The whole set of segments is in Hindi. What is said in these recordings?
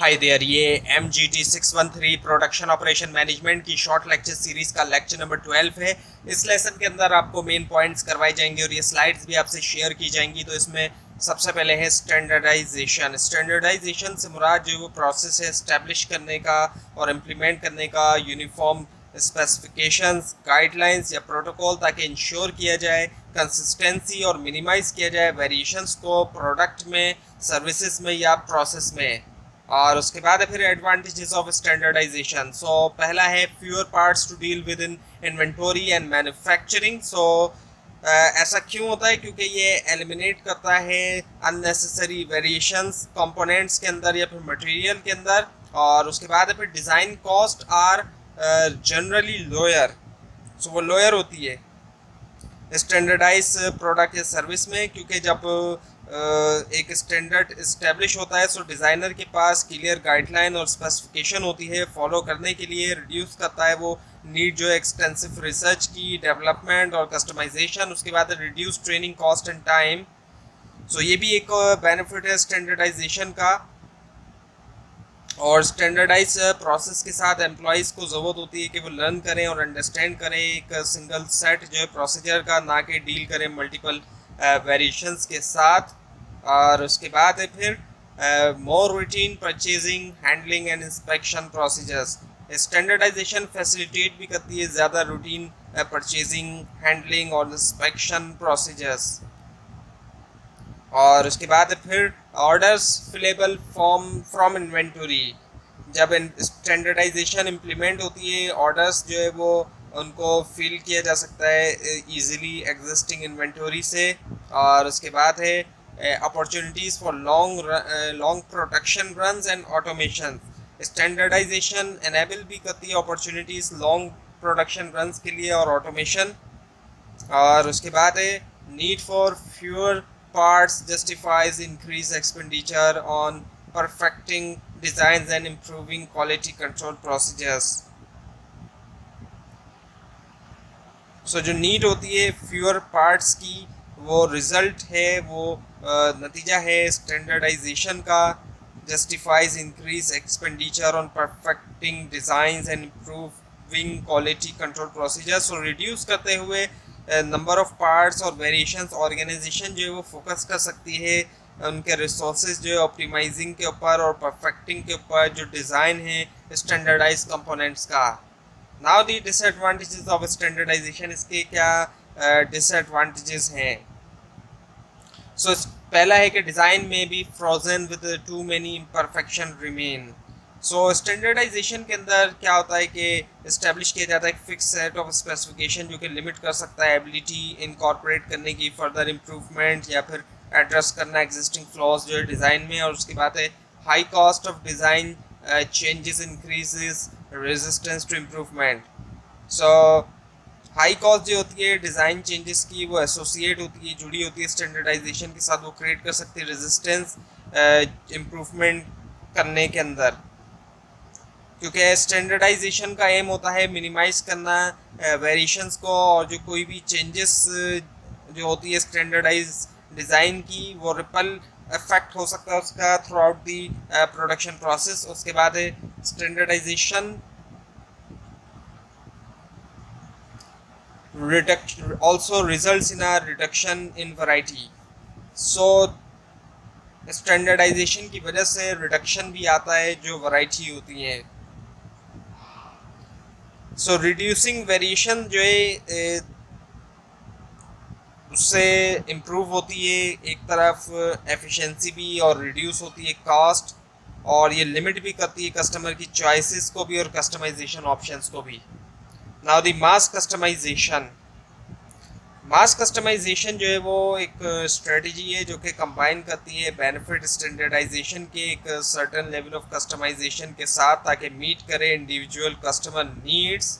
हाय देयर, ये MGT613 प्रोडक्शन ऑपरेशन मैनेजमेंट की शॉर्ट लेक्चर सीरीज का लेक्चर नंबर 12 है। इस लेसन के अंदर आपको मेन पॉइंट्स करवाए जाएंगे और ये स्लाइड्स भी आपसे शेयर की जाएंगी। तो इसमें सबसे पहले है स्टैंडर्डाइजेशन। स्टैंडर्डाइजेशन से मुराद जो वो प्रोसेस है एस्टेब्लिश करने का और इम्प्लीमेंट करने का यूनिफॉर्म स्पेसिफिकेशंस, गाइडलाइंस या प्रोटोकॉल, ताकि इंश्योर किया जाए कंसिस्टेंसी और मिनिमाइज किया जाए वेरिएशंस को प्रोडक्ट में, सर्विसेज में या प्रोसेस में। और उसके बाद है फिर एडवांटेजेस ऑफ स्टैंडर्डाइजेशन। सो पहला है fewer parts to deal with in inventory and manufacturing. So ऐसा क्यों होता है? क्योंकि ये एलिमिनेट करता है अननेसेसरी वेरिएशंस कंपोनेंट्स के अंदर या फिर मटेरियल के अंदर। और उसके बाद है फिर design cost are generally lower. So वो लोअर होती है स्टैंडर्डाइज प्रोडक्ट या सर्विस में, क्योंकि जब एक स्टैंडर्ड इस्टेब्लिश होता है तो डिज़ाइनर के पास क्लियर गाइडलाइन और स्पेसिफिकेशन होती है फॉलो करने के लिए। रिड्यूस करता है वो नीड जो है एक्सटेंसिव रिसर्च की, डेवलपमेंट और कस्टमाइजेशन। उसके बाद reduce training cost and time. So ये भी एक बेनिफिट है स्टैंडर्डाइजेशन का। और स्टैंडर्डाइज प्रोसेस के साथ एम्प्लॉयज़ को ज़रूरत होती है कि वो लर्न करें और अंडरस्टैंड करें एक सिंगल सेट जो है प्रोसीजर का, ना कि डील करें मल्टीपल वेरिएशंस के साथ। और उसके बाद है फिर more routine purchasing, handling and inspection procedures. Standardization facilitate भी करती है ज़्यादा रूटीन परचेजिंग, हैंडलिंग और इंस्पेक्शन प्रोसीजर्स। और उसके बाद फिर ऑर्डर्स फिलेबल फ्रॉम इन्वेंटरी। जब स्टैंडर्डाइजेशन इम्प्लीमेंट होती है, ऑर्डर्स जो है वो उनको फिल किया जा सकता है इजीली एग्जिस्टिंग इन्वेंटरी से। और उसके बाद है opportunities for long production runs and automation. Standardization enable भी करती है अपॉर्चुनिटीज़ लॉन्ग प्रोडक्शन रन्स के लिए और ऑटोमेशन। और उसके बाद है need for fewer parts justifies increased expenditure on perfecting designs and improving quality control procedures. So जो नीड होती है फ्यूअर पार्ट्स की, वो रिजल्ट है, वो नतीजा है स्टैंडर्डाइजेशन का। Justifies increase expenditure on perfecting designs and improving quality control procedures. और रिड्यूस करते हुए नंबर ऑफ पार्ट्स और वेरिएशंस, ऑर्गेनाइजेशन जो है वो फोकस कर सकती है उनके रिसोर्सेज जो है ऑप्टिमाइजिंग के ऊपर और परफेक्टिंग के ऊपर जो डिज़ाइन है स्टैंडर्डाइज कंपोनेंट्स का। Now the disadvantages of standardization. इसके क्या डिसएडवांटेजेस हैं? सो पहला है कि डिज़ाइन में भी frozen with too many imperfection remain. So standardization के अंदर क्या होता है कि इस्टेब्लिश किया जाता है एक फिक्स सेट ऑफ स्पेसिफिकेशन जो कि लिमिट कर सकता है एबिलिटी इनकॉर्पोरेट करने की, फर्दर इम्प्रूवमेंट या फिर एड्रेस करना एग्जिस्टिंग फ्लॉज जो है डिज़ाइन में। और उसके बाद है high cost of design changes increases resistance to improvement. So high cost जो होती है डिज़ाइन चेंजेस की, वो एसोसिएट होती है, जुड़ी होती है स्टैंडर्डाइजेशन के साथ। वो क्रिएट कर सकती है रेजिस्टेंस इम्प्रूवमेंट करने के अंदर, क्योंकि स्टैंडर्डाइजेशन का एम होता है मिनिमाइज करना वेरिएशंस को। और जो कोई भी चेंजेस जो होती है स्टैंडर्डाइज डिज़ाइन की, वो रिपल इफेक्ट हो सकता है उसका throughout the production process. उसके बाद है standardization also results in a reduction in variety. So standardization की वजह से रिडक्शन भी आता है जो वैरायटी होती है। सो रिड्यूसिंग वेरिएशन जो है उससे इम्प्रूव होती है एक तरफ एफिशिएंसी भी, और रिड्यूस होती है कॉस्ट, और ये लिमिट भी करती है कस्टमर की चॉइसेस को भी और कस्टमाइजेशन ऑप्शंस को भी। Now the mass customization. Mass customization जो है वो एक स्ट्रेटजी है जो कि कंबाइन करती है बेनिफिट स्टैंडर्डाइजेशन के एक सर्टेन लेवल ऑफ कस्टमाइजेशन के साथ, ताकि मीट करे individual customer needs.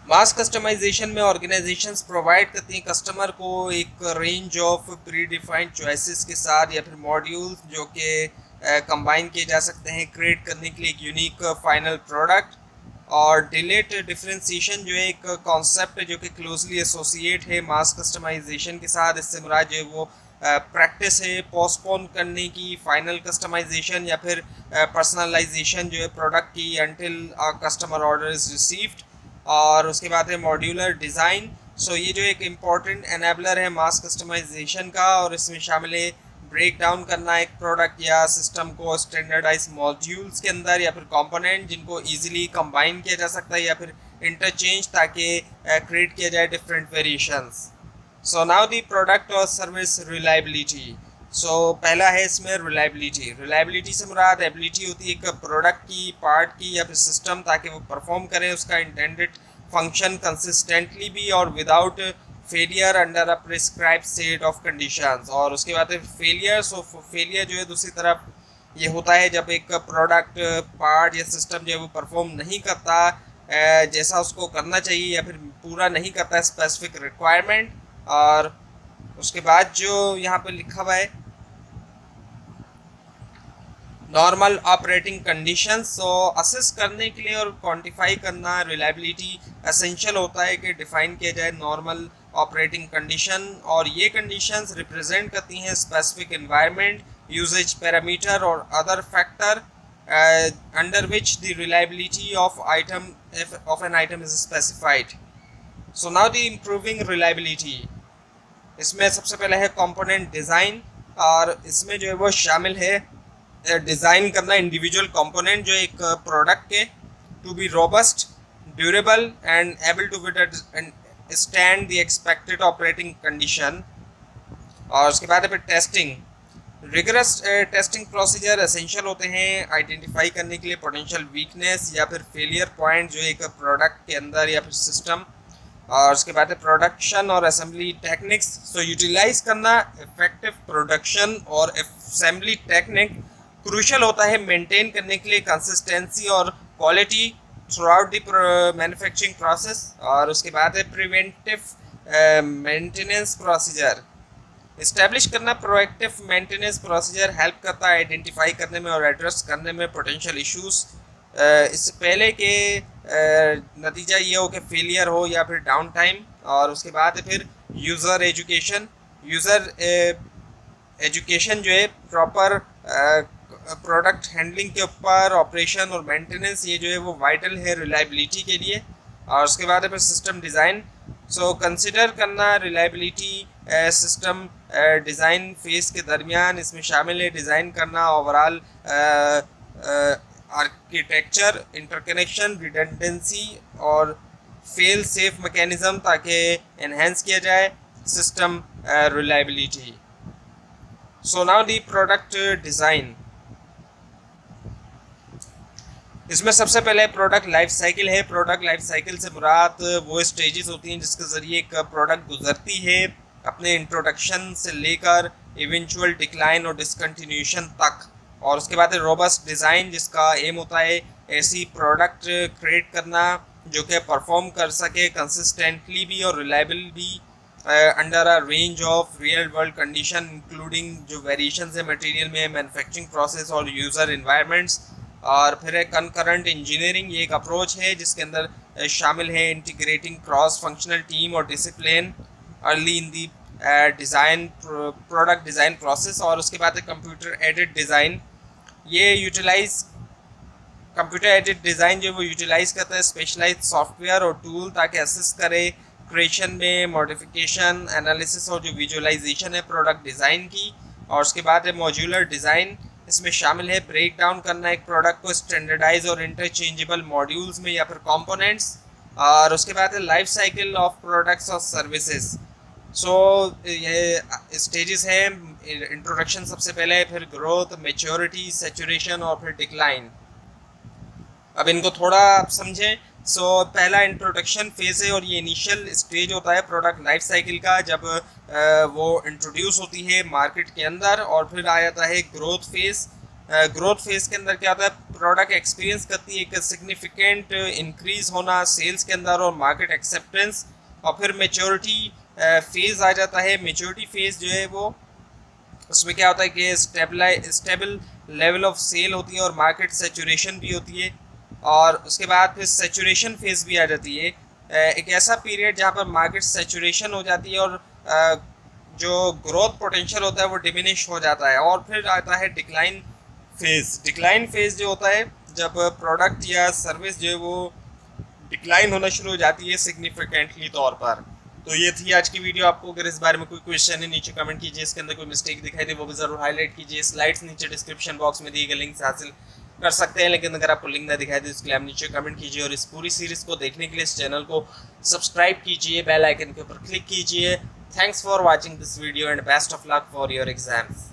Mass customization में ऑर्गेनाइजेशंस प्रोवाइड करती हैं कस्टमर को एक range of predefined choices के साथ या फिर मॉड्यूल्स जो कि कंबाइन किए जा सकते हैं क्रिएट करने के लिए एक यूनिक फाइनल प्रोडक्ट। और डिलेट डिफरेंशिएशन जो है एक कॉन्सेप्ट जो कि क्लोजली एसोसिएट है मास कस्टमाइजेशन के साथ। इससे मुराद जो है वो प्रैक्टिस है पोस्टपोन करने की फाइनल कस्टमाइजेशन या फिर पर्सनलाइजेशन जो है प्रोडक्ट की until customer order is received. और उसके बाद है मॉड्यूलर डिज़ाइन। सो ये जो एक इम्पॉर्टेंट एनेबलर है मास कस्टमाइजेशन का, और इसमें शामिल है ब्रेक डाउन करना एक प्रोडक्ट या सिस्टम को स्टैंडर्डाइज मॉड्यूल्स के अंदर या फिर कंपोनेंट जिनको इजीली कंबाइन किया जा सकता है या फिर इंटरचेंज, ताकि क्रिएट किया जाए different variations. So now the product और सर्विस रिलायबिलिटी। सो पहला है इसमें रिलायबिलिटी। रिलायबिलिटी से मुराद एबिलिटी होती है एक प्रोडक्ट की, पार्ट की या फिर सिस्टम, ताकि वो परफॉर्म करें उसका इंटेंडेड फंक्शन कंसिस्टेंटली भी और without failure under a prescribe set of conditions. और उसके बाद फेलियर। सो फेलियर जो है दूसरी तरफ ये होता है जब एक प्रोडक्ट, पार्ट या सिस्टम जो है वो परफॉर्म नहीं करता जैसा उसको करना चाहिए या फिर पूरा नहीं करता स्पेसिफिक रिक्वायरमेंट। और उसके बाद जो यहाँ पे लिखा हुआ है नॉर्मल ऑपरेटिंग कंडीशंस। सो असेस करने के लिए और क्वांटिफाई करना रिलायबिलिटी एसेंशियल होता है कि डिफाइन किया जाए नॉर्मल ऑपरेटिंग कंडीशन, और ये कंडीशंस रिप्रेजेंट करती हैं स्पेसिफिक एनवायरनमेंट, यूजेज पैरामीटर और other factor under which the reliability of an item is specified. So now the improving reliability. इसमें सबसे पहले है कंपोनेंट डिज़ाइन, और इसमें जो है वो शामिल है डिज़ाइन करना इंडिविजुअल कंपोनेंट जो एक प्रोडक्ट के to be robust, durable and able to withstand the expected operating condition. और उसके बाद फिर testing. Rigorous testing procedure essential होते हैं आइडेंटिफाई करने के लिए पोटेंशियल वीकनेस या फिर फेलियर पॉइंट जो एक प्रोडक्ट के अंदर या फिर सिस्टम। और उसके बाद प्रोडक्शन और असेंबली टेक्निक्स। सो यूटिलाइज करना इफेक्टिव प्रोडक्शन और असेंबली टेक्निक क्रूशल होता है मेंटेन करने के लिए कंसिस्टेंसी और quality through out the manufacturing process. और उसके बाद है प्रिवेंटिव मेंटेनेंस प्रोसीजर। इस्टेब्लिश करना प्रोएक्टिव मेंटेनेंस प्रोसीजर हेल्प करता है आइडेंटिफाई करने में और एड्रेस करने में पोटेंशियल इश्यूज इससे पहले के नतीजा ये हो कि फेलियर हो या फिर डाउन टाइम। और उसके बाद फिर यूज़र एजुकेशन। यूज़र एजुकेशन जो है प्रॉपर प्रोडक्ट हैंडलिंग के ऊपर ऑपरेशन और मेंटेनेंस, ये जो है वो वाइटल है रिलायबिलिटी के लिए। और उसके बाद फिर सिस्टम डिज़ाइन। सो कंसिडर करना रिलायबिलिटी सिस्टम डिज़ाइन फेस के दरमियान। इसमें शामिल है डिज़ाइन करना ओवरऑल आर्किटेक्चर, इंटरकनेक्शन, रिडंडेंसी और फेल सेफ मैकेनिज्म, ताकि एनहेंस किया जाए system reliability. So now the product design. इसमें सबसे पहले प्रोडक्ट लाइफ साइकिल है। प्रोडक्ट लाइफ साइकिल से मुराद वो स्टेजेस होती हैं जिसके ज़रिए एक प्रोडक्ट गुजरती है अपने इंट्रोडक्शन से लेकर इवेंचुअल डिक्लाइन और डिसकंटिन्यूएशन तक। और उसके बाद रोबस्ट डिज़ाइन, जिसका एम होता है ऐसी प्रोडक्ट क्रिएट करना जो कि परफॉर्म कर सके कंसिस्टेंटली भी और रिलायबल भी under a range of real world condition, including जो वेरिएशंस है मटेरियल में, मैन्युफैक्चरिंग प्रोसेस और यूज़र इन्वायरमेंट्स। और फिर है कंकरेंट इंजीनियरिंग। ये एक अप्रोच है जिसके अंदर शामिल है इंटीग्रेटिंग क्रॉस फंक्शनल टीम और discipline early in the design product design process. और उसके बाद कंप्यूटर एडेड डिज़ाइन। ये यूटिलाइज कंप्यूटर एडेड डिज़ाइन जो वो यूटिलाइज करता है स्पेशलाइज्ड सॉफ्टवेयर और टूल, ताकि असिस्ट करे क्रिएशन में, मॉडिफिकेशन, एनालिसिस और जो विजुअलाइजेशन है प्रोडक्ट डिज़ाइन की। और उसके बाद है मॉड्यूलर डिज़ाइन। इसमें शामिल है ब्रेक डाउन करना एक प्रोडक्ट को स्टैंडर्डाइज और इंटरचेंजेबल मॉड्यूल्स में या फिर कंपोनेंट्स। और उसके बाद है लाइफ साइकिल ऑफ प्रोडक्ट्स और सर्विसेज। सो ये स्टेजेस हैं, इंट्रोडक्शन सबसे पहले, फिर ग्रोथ, मैच्योरिटी, सैचुरेशन और फिर डिक्लाइन। अब इनको थोड़ा आप समझें। सो पहला इंट्रोडक्शन फेज़ है और ये इनिशियल स्टेज होता है प्रोडक्ट लाइफ साइकिल का, जब वो इंट्रोड्यूस होती है मार्केट के अंदर। और फिर आ जाता है ग्रोथ फेज़। ग्रोथ फेज़ के अंदर क्या होता है, प्रोडक्ट एक्सपीरियंस करती है एक सिग्निफिकेंट इंक्रीज़ होना सेल्स के अंदर और मार्केट एक्सेप्टेंस। और फिर मैच्योरिटी फेज़ आ जाता है। मैच्योरिटी फेज़ जो है वो उसमें क्या होता है कि स्टेबल लेवल ऑफ सेल होती है और मार्केट सैचुरेशन भी होती है। और उसके बाद फिर सैचुरेशन फेज़ भी आ जाती है, एक ऐसा पीरियड जहाँ पर मार्केट सैचुरेशन हो जाती है और जो ग्रोथ पोटेंशियल होता है वो डिमिनिश हो जाता है। और फिर आता है डिक्लाइन फेज। डिक्लाइन फेज जो होता है जब प्रोडक्ट या सर्विस जो है वो डिक्लाइन होना शुरू हो जाती है सिग्निफिकेंटली तौर पर। तो ये थी आज की वीडियो। आपको अगर इस बारे में कोई क्वेश्चन है नीचे कमेंट कीजिए, इसके अंदर कोई मिस्टेक दिखाई दे वो भी जरूर हाईलाइट कीजिए। स्लाइड्स नीचे डिस्क्रिप्शन बॉक्स में दिए गए लिंक से हासिल कर सकते हैं, लेकिन अगर आपको लिंक ना दिखाई दे उसके लिए आप नीचे कमेंट कीजिए। और इस पूरी सीरीज को देखने के लिए इस चैनल को सब्सक्राइब कीजिए, बेल आइकन के ऊपर क्लिक कीजिए। Thanks for watching this video and best of luck for your exams.